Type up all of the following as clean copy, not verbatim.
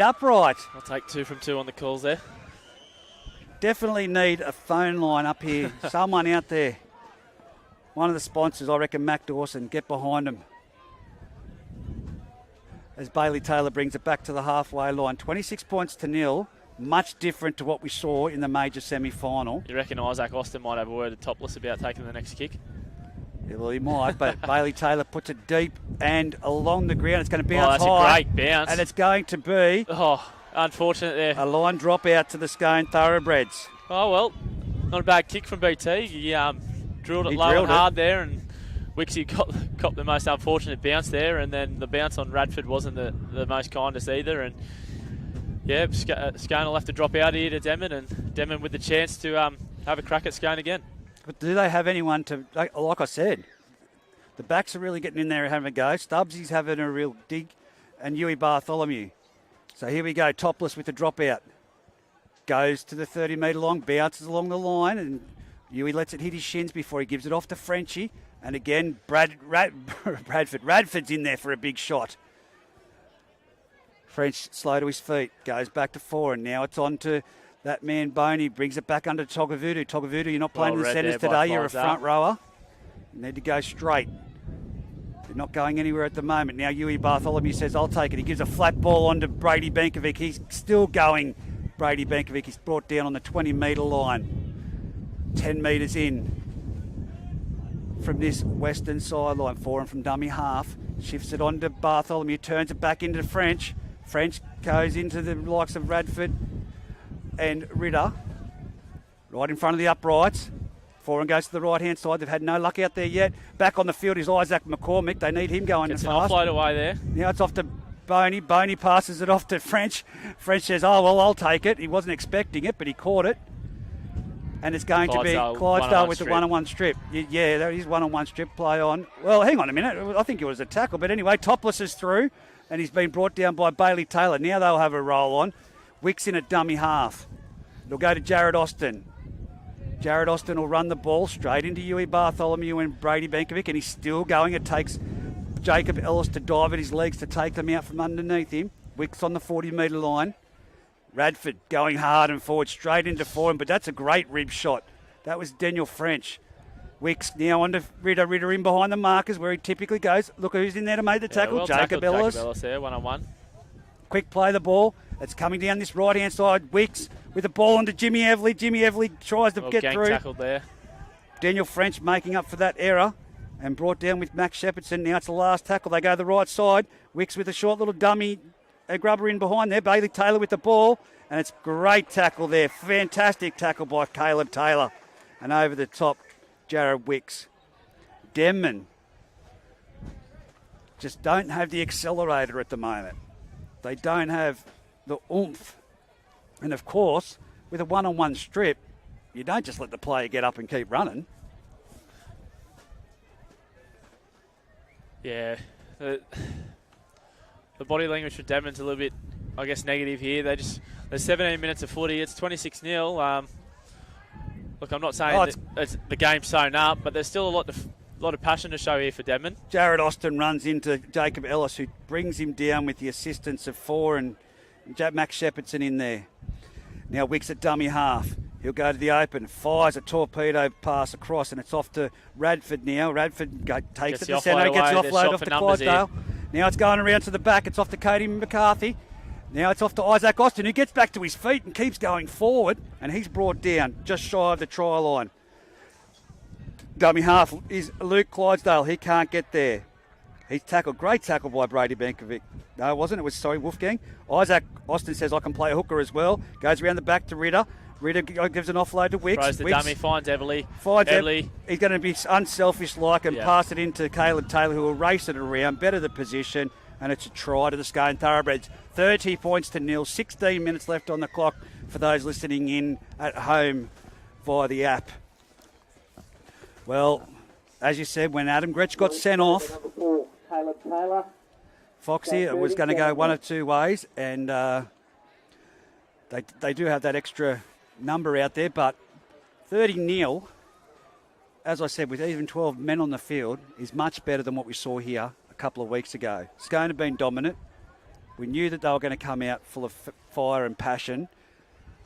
upright. I'll take 2 from 2 on the calls there. Definitely need a phone line up here. Someone out there. One of the sponsors, I reckon Mac Dawson, get behind him. As Bailey Taylor brings it back to the halfway line. 26 points to 0. Much different to what we saw in the major semi-final. You reckon Isaac Austin might have a word of Topless about taking the next kick? Yeah, well, he might, but Bailey Taylor puts it deep and along the ground. It's going to bounce high. Oh, that's a great bounce. And it's going to be... Oh, unfortunate there. A line drop out to the Scone Thoroughbreds. Oh, well, not a bad kick from BT. He drilled it low and hard there, and Wixie copped the most unfortunate bounce there, and then the bounce on Radford wasn't the most kindest either. And yeah, Scone will have to drop out here to Denman, and Denman with the chance to have a crack at Scone again. But do they have anyone to, like I said, the backs are really getting in there and having a go. Stubbsy's having a real dig, and Huey Bartholomew. So here we go, Topless with the dropout. Goes to the 30-metre long, bounces along the line, and Huey lets it hit his shins before he gives it off to Frenchie. And again, Radford's in there for a big shot. French slow to his feet, goes back to 4, and now it's on to that man Boney, brings it back under Togavudu. Togavudu, you're not playing in the centres today, you're a front rower. You need to go straight. They're not going anywhere at the moment. Now Huey Bartholomew says, I'll take it. He gives a flat ball on to Brady Benkovic. He's still going, Brady Benkovic. He's brought down on the 20-metre line. 10 metres in from this western sideline. 4 from dummy half. Shifts it on to Bartholomew, turns it back into French. French goes into the likes of Radford and Ritter. Right in front of the uprights. 4 goes to the right-hand side. They've had no luck out there yet. Back on the field is Isaac McCormick. They need him going fast. Gets an offload away there. Now it's off to Boney. Boney passes it off to French. French says, oh, well, I'll take it. He wasn't expecting it, but he caught it. And it's going to be Clydesdale with the one-on-one strip. Yeah, that is one-on-one strip play on. Well, hang on a minute. I think it was a tackle. But anyway, Topless is through, and he's been brought down by Bailey Taylor. Now they'll have a roll on. Wicks in at dummy half. It'll go to Jared Austin. Jared Austin will run the ball straight into Huey Bartholomew and Brady Benkovic, and he's still going. It takes Jacob Ellis to dive at his legs to take them out from underneath him. Wicks on the 40-metre line. Radford going hard and forward, straight into form, but that's a great rib shot. That was Daniel French. Wicks now on to Ritter. Ritter in behind the markers where he typically goes. Look who's in there to make the tackle. Well Jacob Ellis. Jacob Ellis there, one-on-one. Quick play the ball. It's coming down this right-hand side. Wicks with the ball onto Jimmy Evely. Jimmy Evely tries to get through. Tackled there. Daniel French making up for that error and brought down with Max Shepherdson. Now it's the last tackle. They go to the right side. Wicks with a short little dummy grubber in behind there. Bailey Taylor with the ball. And it's great tackle there. Fantastic tackle by Caleb Taylor. And over the top, Jared Wicks. Denman just don't have the accelerator at the moment. They don't have the oomph. And of course, with a one-on-one strip, you don't just let the player get up and keep running. Yeah. The body language for Denman's a little bit, I guess, negative here. There's 17 minutes of footy. It's 26-0. Look, I'm not saying that the game's sewn up, but there's still a lot of passion to show here for Denman. Jared Austin runs into Jacob Ellis, who brings him down with the assistance of 4 and Max Shepherdson in there. Now Wicks at dummy half. He'll go to the open, fires a torpedo pass across, and it's off to Radford now. Radford takes it to the centre, gets the offload off to Clydesdale. Now it's going around to the back. It's off to Cody McCarthy. Now it's off to Isaac Austin, who gets back to his feet and keeps going forward, and he's brought down just shy of the try line. Dummy half is Luke Clydesdale. He can't get there. He's tackled. Great tackle by Brady Benkovic. No, it wasn't. It was, Wolfgang. Isaac Austin says, I can play a hooker as well. Goes around the back to Ritter. Ritter gives an offload to Wicks. Throws the dummy, finds Everly. He's going to be unselfish-like and pass it into Caleb Taylor, who will race it around, better the position, and it's a try to the Scone Thoroughbreds. 30 points to 0, 16 minutes left on the clock for those listening in at home via the app. Well, as you said, when Adam Gretsch got sent off, Foxy, it was going to go one of two ways, and they do have that extra number out there, but 30-0, as I said, with even 12 men on the field, is much better than what we saw here a couple of weeks ago. Scone have been dominant. We knew that they were going to come out full of fire and passion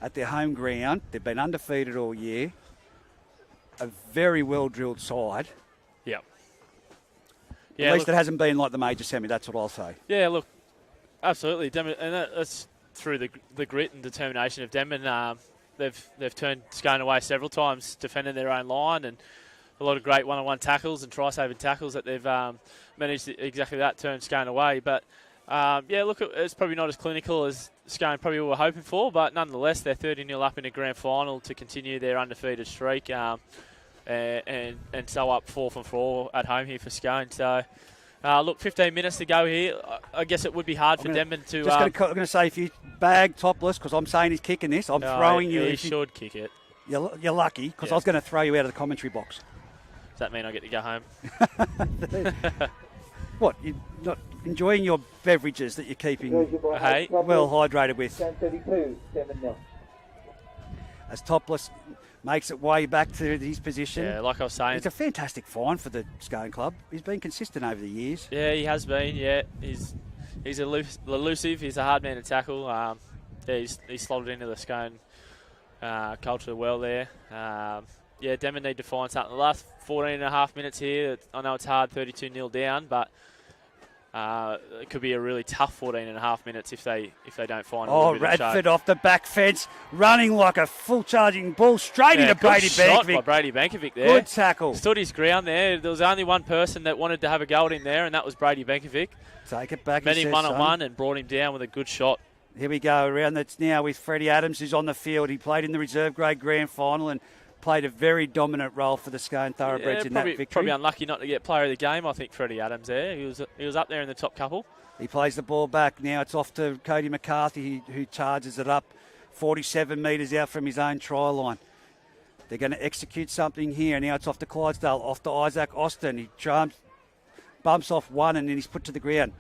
at their home ground. They've been undefeated all year. A very well-drilled side. Yep. At least it hasn't been like the major semi, that's what I'll say. Yeah, look, absolutely. Denman, and that's through the grit and determination of Denman. They've turned Scone away several times, defending their own line, and a lot of great one-on-one tackles and try-saving tackles that they've managed to exactly that, turn Scone away. But, look, it's probably not as clinical as Scone probably were hoping for, but nonetheless, they're 30-0 up in the grand final to continue their undefeated streak, and so up 4 from 4 at home here for Scone. So, look, 15 minutes to go here. I guess it would be hard for Denman to... I'm going to say, if you bag Topless, because I'm saying he's kicking this, I'm throwing you... He should kick it. You're lucky, because I was going to throw you out of the commentary box. Does that mean I get to go home? What, you're not enjoying your beverages that you're keeping hey? well hydrated with? 32, 7-0. As Topless makes it way back to his position. Yeah, like I was saying. It's a fantastic find for the Scone club. He's been consistent over the years. Yeah, he has been, yeah. He's elusive. He's a hard man to tackle. He's slotted into the Scone culture well there. Denman need to find something. The last 14 and a half minutes here, I know it's hard, 32-0 down, but it could be a really tough 14 and a half minutes if they don't find a little bit of Radford off the back fence, running like a full charging bull straight into Brady Bankovic. By Brady Bankovic there. Good tackle. Stood his ground there. There was only one person that wanted to have a go at him there, and that was Brady Bankovic. Take it back. Met him one-on-one and brought him down with a good shot. Here we go, around that's now with Freddie Adams, who's on the field. He played in the reserve grade grand final and played a very dominant role for the Scone Thoroughbreds in that victory. Probably unlucky not to get player of the game, I think, Freddie Adams there. He was up there in the top couple. He plays the ball back. Now it's off to Cody McCarthy, who charges it up 47 metres out from his own try line. They're going to execute something here. Now it's off to Clydesdale, off to Isaac Austin. He bumps off one and then he's put to the ground.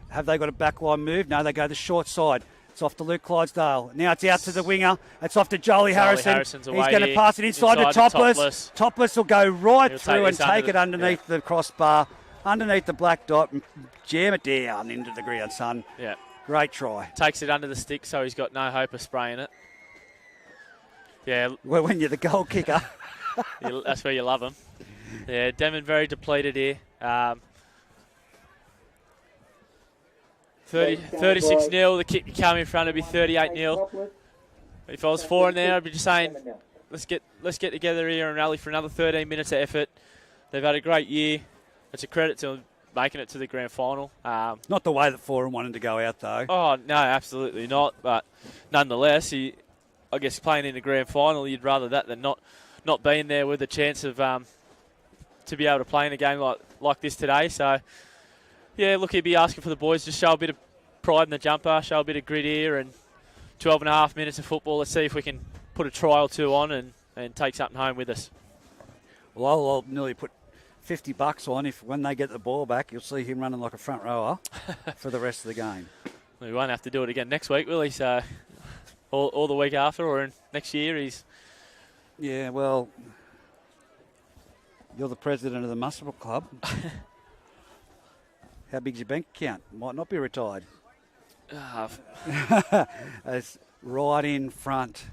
Have they got a backline move? No, they go the short side. It's off to Luke Clydesdale. Now it's out to the winger. It's off to Jolie Harrison. He's going to pass it inside to Topless. Topless will go right through and take it underneath the crossbar, underneath the black dot, and jam it down into the ground, son. Yeah. Great try. Takes it under the stick, so he's got no hope of spraying it. Yeah. Well, when you're the goal kicker. That's where you love him. Yeah, Denman very depleted here. 36-0, the kick come in front, it'd be 38-0. If I was 4 in there, I'd be just saying, let's get together here and rally for another 13 minutes of effort. They've had a great year. It's a credit to them making it to the grand final. Not the way that 4 wanted to go out, though. Oh, no, absolutely not. But nonetheless, I guess playing in the grand final, you'd rather that than not being there with a chance of to be able to play in a game like this today. So, yeah, look, he'd be asking for the boys to show a bit of pride in the jumper, show a bit of grit here, and 12 and a half minutes of football. Let's see if we can put a try or two on and take something home with us. Well, I'll nearly put $50 on if when they get the ball back, you'll see him running like a front rower for the rest of the game. We won't have to do it again next week, will he? So, or the week after, or next year, he's... Yeah, well, you're the president of the Muswell Club. How big's your bank account? Might not be retired. It's right in front,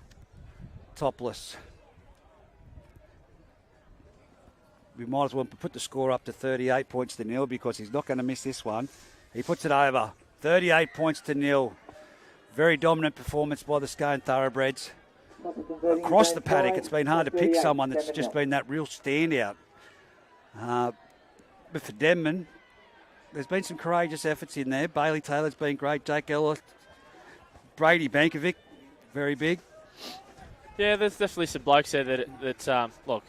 Topless. We might as well put the score up to 38 points to 0 because he's not going to miss this one. He puts it over. 38 points to 0. Very dominant performance by the Scone Thoroughbreds. Across the paddock, it's been hard to pick someone that's just been that real standout. But for Denman, there's been some courageous efforts in there. Bailey Taylor's been great. Jake Ellis, Brady Bankovic, very big. Yeah, there's definitely some blokes there that look,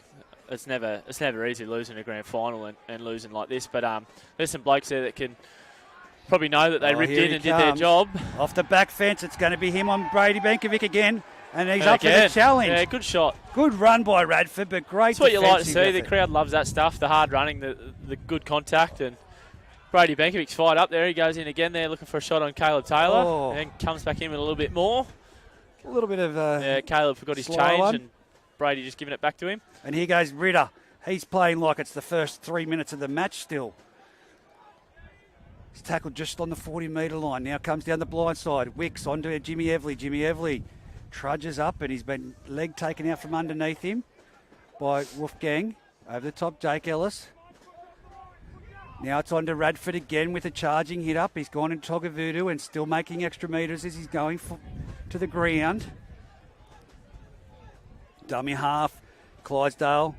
it's never easy losing a grand final and losing like this. But there's some blokes there that can probably know that they ripped in and did their job. Off the back fence, it's going to be him on Brady Bankovic again. And he's up for the challenge. Yeah, good shot. Good run by Radford, but great That's what you like to see. Effort. The crowd loves that stuff, the hard running, the good contact. And Brady Bankovic's fired up there. He goes in again there looking for a shot on Caleb Taylor and comes back in with a little bit more. A little bit of... Caleb forgot his change and Brady just giving it back to him. And here goes Ritter. He's playing like it's the first 3 minutes of the match still. He's tackled just on the 40-metre line. Now comes down the blind side. Wicks onto Jimmy Evely. Jimmy Evely trudges up and he's been leg taken out from underneath him by Wolfgang. Over the top, Jake Ellis. Now it's on to Radford again with a charging hit up. He's gone in Togavudu and still making extra metres as he's going to the ground. Dummy half. Clydesdale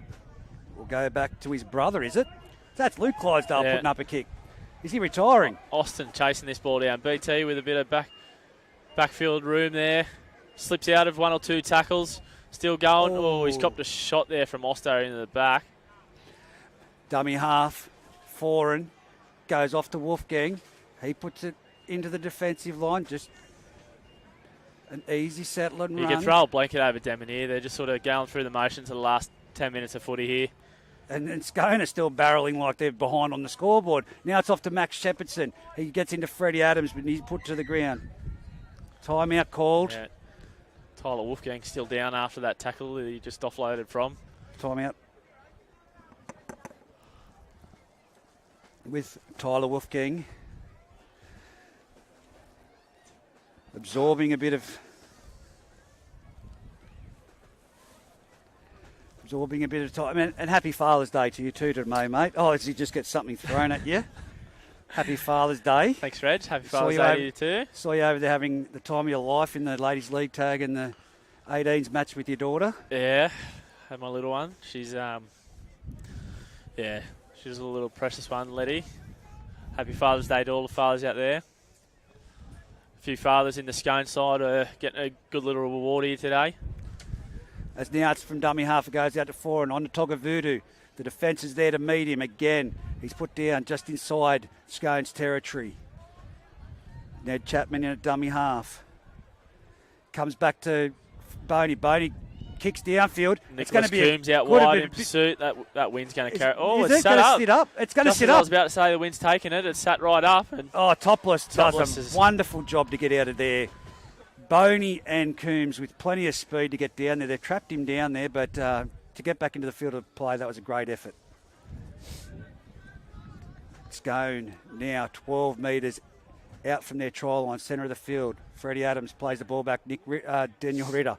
will go back to his brother, is it? That's Luke Clydesdale putting up a kick. Is he retiring? Austin chasing this ball down. BT with a bit of backfield room there. Slips out of 1 or 2 tackles. Still going. Oh, he's copped a shot there from Oster into the back. Dummy half. Foreign goes off to Wolfgang. He puts it into the defensive line. Just an easy settle and run. You can throw a blanket over Denman here. They're just sort of going through the motions of the last 10 minutes of footy here. And Scone are still barreling like they're behind on the scoreboard. Now it's off to Max Shepherdson. He gets into Freddie Adams, but he's put to the ground. Timeout called. Yeah. Tyler Wolfgang still down after that tackle that he just offloaded from. Timeout. With Tyler Wolfgang absorbing a bit of time. And happy Father's Day to you too today, mate. Oh, as you just get something thrown at you. Happy Father's Day. Thanks, Reg. Happy Father's Day to you too. Saw you over there having the time of your life in the Ladies League tag and the 18s match with your daughter. Yeah, had my little one. She's she's a little precious one, Letty. Happy Father's Day to all the fathers out there. A few fathers in the Scone side are getting a good little reward here today. As now it's from dummy half, it goes out to 4 and on to Togavudu. The defence is there to meet him again. He's put down just inside Scone's territory. Ned Chapman in a dummy half. Comes back to Boney. Boney kicks downfield. It's going to be Coombs out wide in pursuit. That wind's going to carry. Oh, it's sat up. It's going to sit up. I was about to say the wind's taken it. It's sat right up. And Topless does a wonderful job to get out of there. Boney and Coombs with plenty of speed to get down there. They've trapped him down there, but to get back into the field of play, that was a great effort. Scone now 12 metres out from their try line, centre of the field. Freddie Adams plays the ball back. Daniel Ritter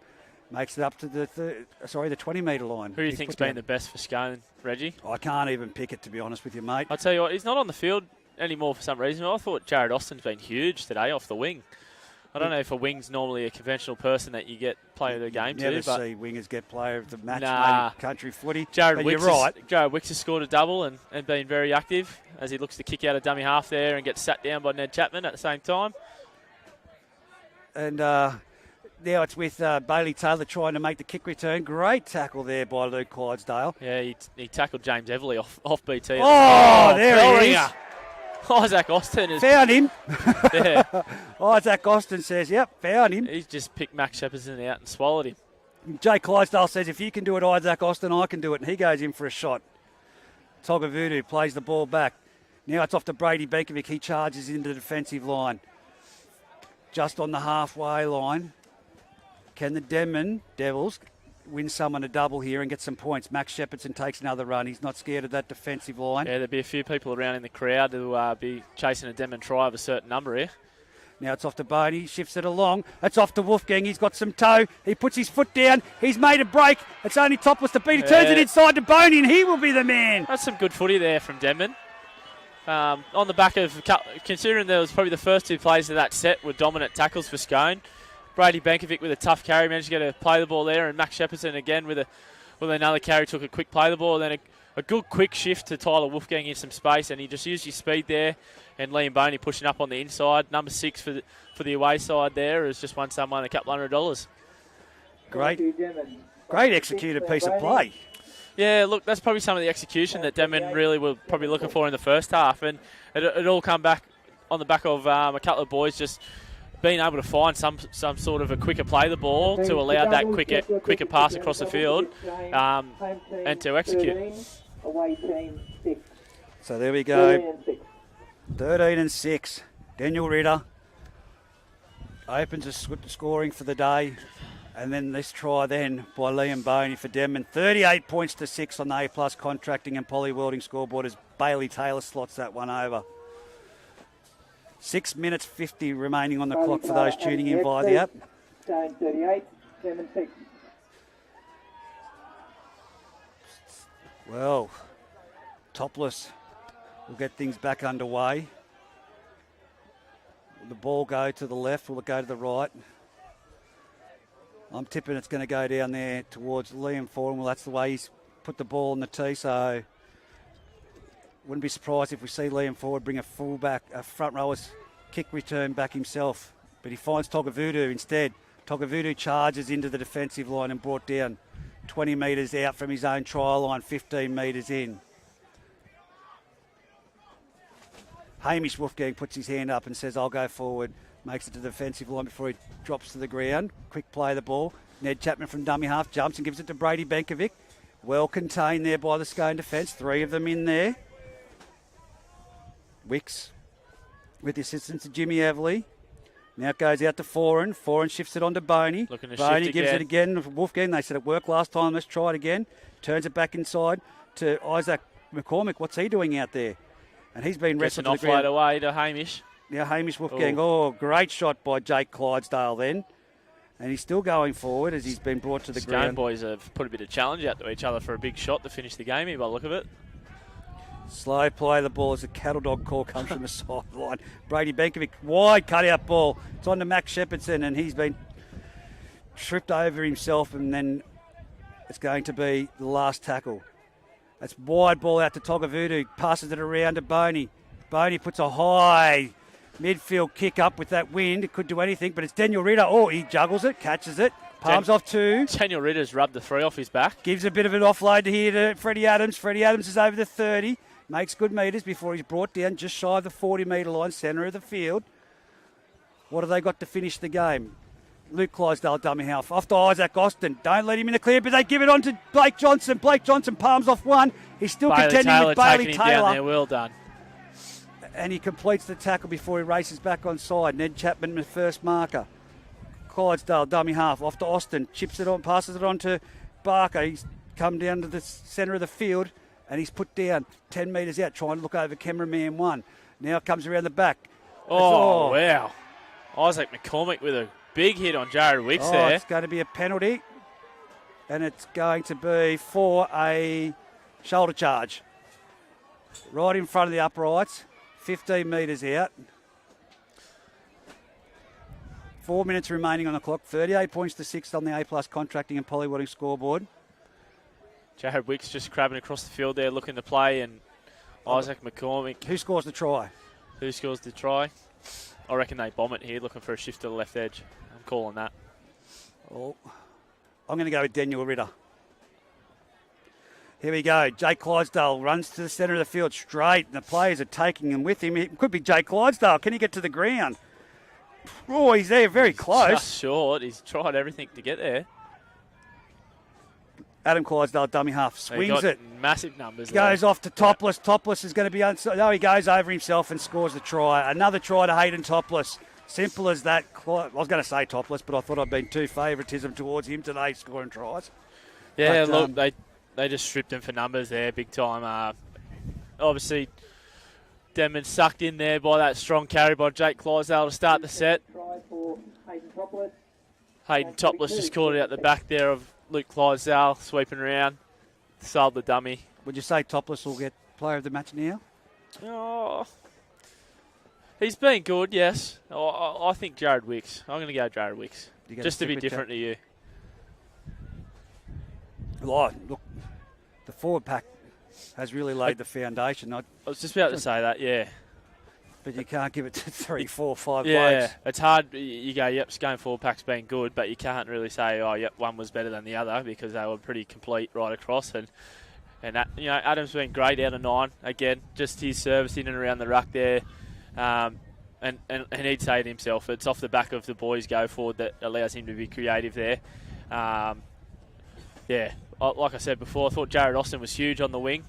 makes it up to the 20-metre line. Who do you think's been the best for Scone, Reggie? I can't even pick it, to be honest with you, mate. I'll tell you what, he's not on the field anymore for some reason. I thought Jared Austin's been huge today off the wing. I don't know if a wing's normally a conventional person that you get player of the game to. Never see wingers get player of the match, maybe country footy. Jared Wicks has scored a double and been very active as he looks to kick out a dummy half there and get sat down by Ned Chapman at the same time. And now it's with Bailey Taylor trying to make the kick return. Great tackle there by Luke Clydesdale. Yeah, he tackled James Everly off BT. Oh, there he is. Isaac Austin has found him. Yeah. Isaac Austin says, yep, found him. He's just picked Max Shepherdson out and swallowed him. Jay Clydesdale says, if you can do it, Isaac Austin, I can do it. And he goes in for a shot. Togavudu plays the ball back. Now it's off to Brady Benkovic. He charges into the defensive line. Just on the halfway line. Can the Denman Devils win someone a double here and get some points? Max Shepherdson takes another run. He's not scared of that defensive line. Yeah, there'll be a few people around in the crowd who'll be chasing a Denman try of a certain number here. Now it's off to Boney, shifts it along. It's off to Wolfgang. He's got some toe. He puts his foot down. He's made a break. It's only Topless to beat. He turns it inside to Boney, and he will be the man. That's some good footy there from Denman. On the back of, considering there was probably the first 2 plays of that set were dominant tackles for Scone. Brady Benkovic with a tough carry, managed to get a play the ball there, and Max Shepherdson again with another carry took a quick play the ball, then a good quick shift to Tyler Wolfgang in some space, and he just used his speed there, and Liam Boney pushing up on the inside. Number 6 for the away side there has just won someone $200. Great executed piece of play. Yeah, look, that's probably some of the execution that Denman really were probably looking for in the first half, and it all come back on the back of a couple of boys just being able to find some sort of a quicker play the ball to allow that quicker pass across the field and to execute. So there we go. 13-6. Daniel Ritter opens the scoring for the day. And then this try then by Liam Boney for Denman. 38 points to 6 on the A+ contracting and poly welding scoreboard as Bailey Taylor slots that one over. 6 minutes 50 remaining on the clock for those tuning in via the app. Scone 38, Denman 6. Well, Topless will get things back underway. Will the ball go to the left? Will it go to the right? I'm tipping it's going to go down there towards Liam Ford. Well, that's the way he's put the ball on the tee, so wouldn't be surprised if we see Liam Ford bring a fullback, a front rower's kick return back himself. But he finds Togavudu instead. Togavudu charges into the defensive line and brought down 20 metres out from his own try line, 15 metres in. Hamish Wolfgang puts his hand up and says, I'll go forward. Makes it to the defensive line before he drops to the ground. Quick play of the ball. Ned Chapman from dummy half jumps and gives it to Brady Benkovic. Well contained there by the Scone defence. 3 of them in there. Wicks with the assistance of Jimmy Everly. Now it goes out to Foran. Foran shifts it on to Boney. Boney gives it again. Wolfgang, they said it worked last time. Let's try it again. Turns it back inside to Isaac McCormick. What's he doing out there? And he's been wrestled to the ground. Away to Hamish. Now Hamish Wolfgang. Oh, great shot by Jake Clydesdale then. And he's still going forward as he's been brought to the ground. Scone boys have put a bit of challenge out to each other for a big shot to finish the game here by the look of it. Slow play of the ball as a cattle dog call comes from the sideline. Brady Benkovic, wide cutout ball. It's on to Max Shepherdson and he's been tripped over himself and then it's going to be the last tackle. That's wide ball out to Togavudu, passes it around to Boney. Boney puts a high midfield kick up with that wind. It could do anything, but it's Daniel Ritter. Oh, he juggles it, catches it, palms off 2. Daniel Ritter's rubbed the 3 off his back. Gives a bit of an offload here to Freddie Adams. Freddie Adams is over the 30. Makes good metres before he's brought down just shy of the 40-metre line, centre of the field. What have they got to finish the game? Luke Clydesdale, dummy half. Off to Isaac Austin. Don't let him in the clear, but they give it on to Blake Johnson. Blake Johnson palms off 1. He's still contending with Bailey Taylor. Down there. Well done. And he completes the tackle before he races back on side. Ned Chapman, the first marker. Clydesdale, dummy half. Off to Austin. Chips it on, passes it on to Barker. He's come down to the centre of the field. And he's put down 10 metres out, trying to look over cameraman 1. Now it comes around the back. Oh, wow. Isaac McCormick with a big hit on Jared Wicks there. It's going to be a penalty. And it's going to be for a shoulder charge. Right in front of the uprights. 15 metres out. 4 minutes remaining on the clock. 38 points to 6 on the A+ contracting and polywadding scoreboard. Jared Wicks just crabbing across the field there, looking to play, and Isaac McCormick. Who scores the try? Who scores the try? I reckon they bomb it here, looking for a shift to the left edge. I'm calling that. Oh, I'm going to go with Daniel Ritter. Here we go. Jake Clydesdale runs to the centre of the field straight, and the players are taking him with him. It could be Jake Clydesdale. Can he get to the ground? Oh, he's there, very close. Just short. He's tried everything to get there. Adam Clydesdale, dummy half, swings it. Massive numbers. Goes off to Topless. Topless is going to be he goes over himself and scores the try. Another try to Hayden Topless. Simple as that. I was going to say Topless, but I thought I'd been too favouritism towards him today, scoring tries. Yeah, but, look, they just stripped him for numbers there, big time. Obviously, Denman sucked in there by that strong carry by Jake Clydesdale to start the set. Hayden Topless just caught it out the back there of Luke Clydesdale, sweeping around, sold the dummy. Would you say Topless will get player of the match now? Oh, he's been good, yes. I think Jared Wicks. I'm going to go Jared Wicks, just to be different to you. Oh, look, the forward pack has really laid the foundation. I was just about to say that, yeah. But you can't give it to 3, 4, 5 blokes. Yeah, it's hard. You go, yep, Scone forward pack's been good, but you can't really say, oh, yep, one was better than the other because they were pretty complete right across. And that, Adam's been great out of 9. Again, just his service in and around the ruck there. And he'd say it himself, it's off the back of the boys go forward that allows him to be creative there. Like I said before, I thought Jared Austin was huge on the wing.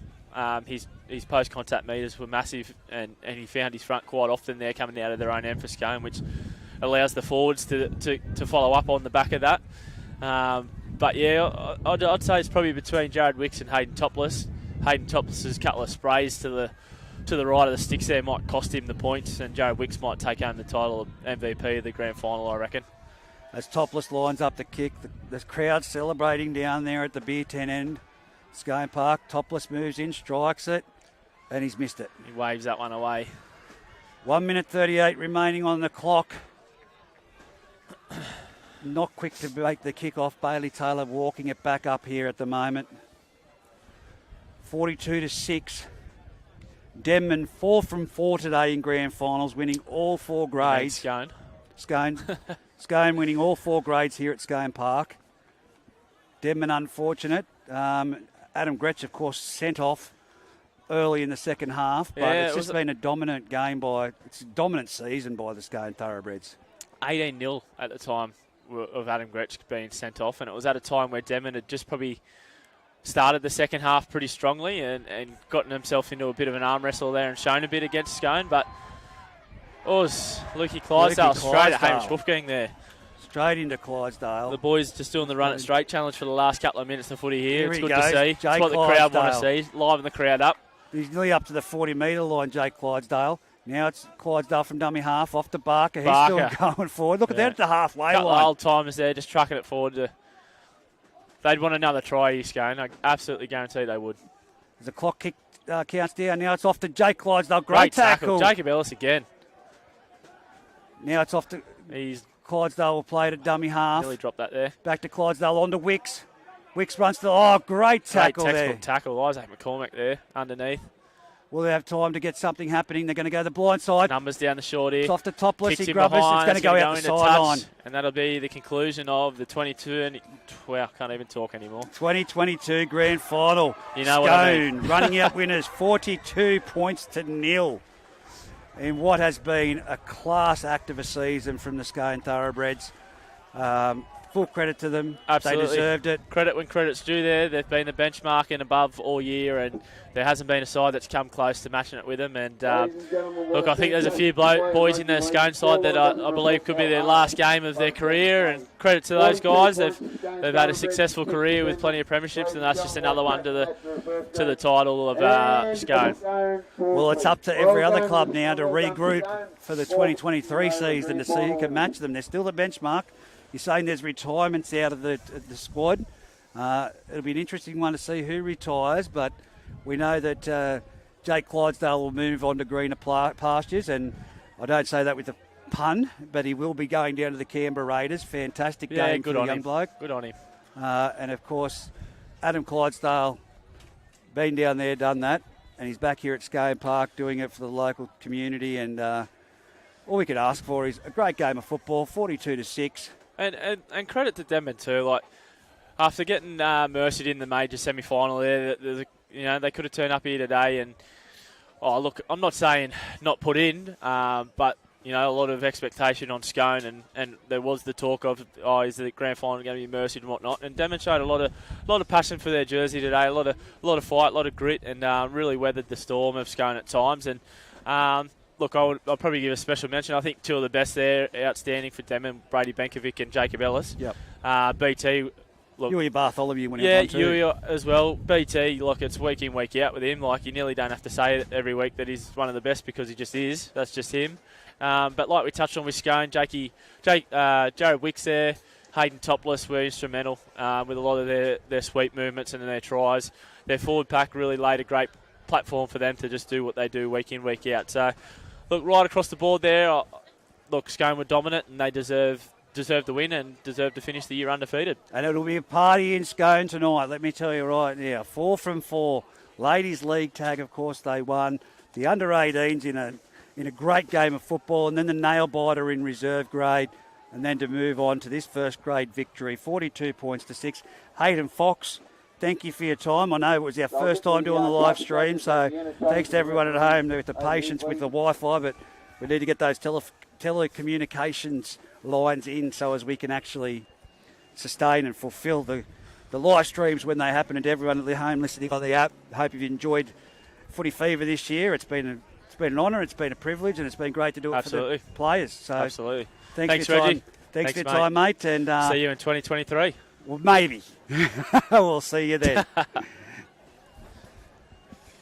His post-contact metres were massive, and he found his front quite often there coming out of their own end for Scone, which allows the forwards to follow up on the back of that. But yeah, I'd say it's probably between Jared Wicks and Hayden Topless. Hayden Topless's couple of sprays to to the right of the sticks there might cost him the points, and Jared Wicks might take home the title of MVP of the grand final, I reckon. As Topless lines up the kick, the crowd celebrating down there at the beer tent end. Scone Park, Topless moves in, strikes it, and he's missed it. He waves that one away. 1 minute 38 remaining on the clock. Not quick to make the kick off. Bailey Taylor walking it back up here at the moment. 42-6. Denman 4 from 4 today in grand finals, winning all 4 grades. Scone winning all 4 grades here at Scone Park. Denman unfortunate. Adam Gretsch, of course, sent off early in the second half, but it's just been a dominant game it's a dominant season by the Scone Thoroughbreds. 18-0 at the time of Adam Gretsch being sent off, and it was at a time where Denman had just probably started the second half pretty strongly and gotten himself into a bit of an arm wrestle there and shown a bit against Scone, but it was Lukey Clydesdale straight at Hamish Wolfgang there. Straight into Clydesdale. The boys just doing the run at straight challenge for the last couple of minutes of footy here. It's good goes. to see. It's what the crowd want to see. Liven the crowd up. He's nearly up to the 40-metre line, Jake Clydesdale. Now it's Clydesdale from dummy half off to Barker. He's still going forward. Look at that at the halfway line. Couple old timers there just trucking it forward. They'd want another try here, Scone. I absolutely guarantee they would. As the clock kick counts down, now it's off to Jake Clydesdale. Great tackle. Jacob Ellis again. Now it's off to Clydesdale will play it at dummy half. Nearly dropped that there. Back to Clydesdale on to Wicks. Wicks runs to great tackle there. Great tackle. Isaac McCormick there underneath. Will they have time to get something happening? They're going to go the blind side. Numbers down the short here. It's off to Topless. Kicks He grubbers. It's going to go out the sideline. And that'll be the conclusion of the 22. Well, can't even talk anymore. 2022 grand final. You know what I mean. Running out winners 42-0 in what has been a class act of a season from the Scone Thoroughbreds. Full credit to them. Absolutely. They deserved it. Credit when credit's due there. They've been the benchmark and above all year, and there hasn't been a side that's come close to matching it with them. And look, I think there's a few boys in the Scone side that I believe could be their last game of their career, and credit to those guys. They've had a successful career with plenty of premierships, and that's just another one to the title of Scone. Well, it's up to every other club now to regroup for the 2023 season to see who can match them. They're still the benchmark. You're saying there's retirements out of the squad. It'll be an interesting one to see who retires, but we know that Jake Clydesdale will move on to greener pastures, and I don't say that with a pun, but he will be going down to the Canberra Raiders. Fantastic game for the young bloke. Good on him. And, of course, Adam Clydesdale, been down there, done that, and he's back here at Scone Park doing it for the local community, and all we could ask for is a great game of football, 42-6. And credit to Denman too. Like after getting mercied in the major semi-final there, they could have turned up here today. And look, I'm not saying not put in, but a lot of expectation on Scone, and there was the talk of is the grand final going to be mercied and whatnot. And Denman showed a lot of passion for their jersey today, a lot of fight, a lot of grit, and really weathered the storm of Scone at times. And look, I'll probably give a special mention. I think two of the best there, outstanding for Denman, Brady Benkovic and Jacob Ellis. Yep. BT, look. Huey Bartholomew when he was on too. Huey as well. BT, look, it's week in, week out with him. Like, you nearly don't have to say it every week that he's one of the best because he just is. That's just him. But like we touched on with Scone, Jared Wicks there, Hayden Topless were instrumental with a lot of their sweep movements and their tries. Their forward pack really laid a great platform for them to just do what they do week in, week out. So, look, right across the board there, Scone were dominant and they deserve the win and deserve to finish the year undefeated. And it'll be a party in Scone tonight, let me tell you right now. 4 from 4. Ladies League tag, of course, they won. The under-18s in a great game of football, and then the nail-biter in reserve grade, and then to move on to this first grade victory, 42-6. Hayden Fox, thank you for your time. I know it was our first time doing the live stream, so thanks to everyone at home with the patience with the Wi-Fi, but we need to get those telecommunications lines in so as we can actually sustain and fulfil the live streams when they happen, and to everyone at the home listening on the app. Hope you've enjoyed Footy Fever this year. It's been an honour, it's been a privilege, and it's been great to do it for the players. So absolutely. Thanks for your Reggie. time. Thanks for your time, mate. And see you in 2023. Well, maybe. We'll see you then.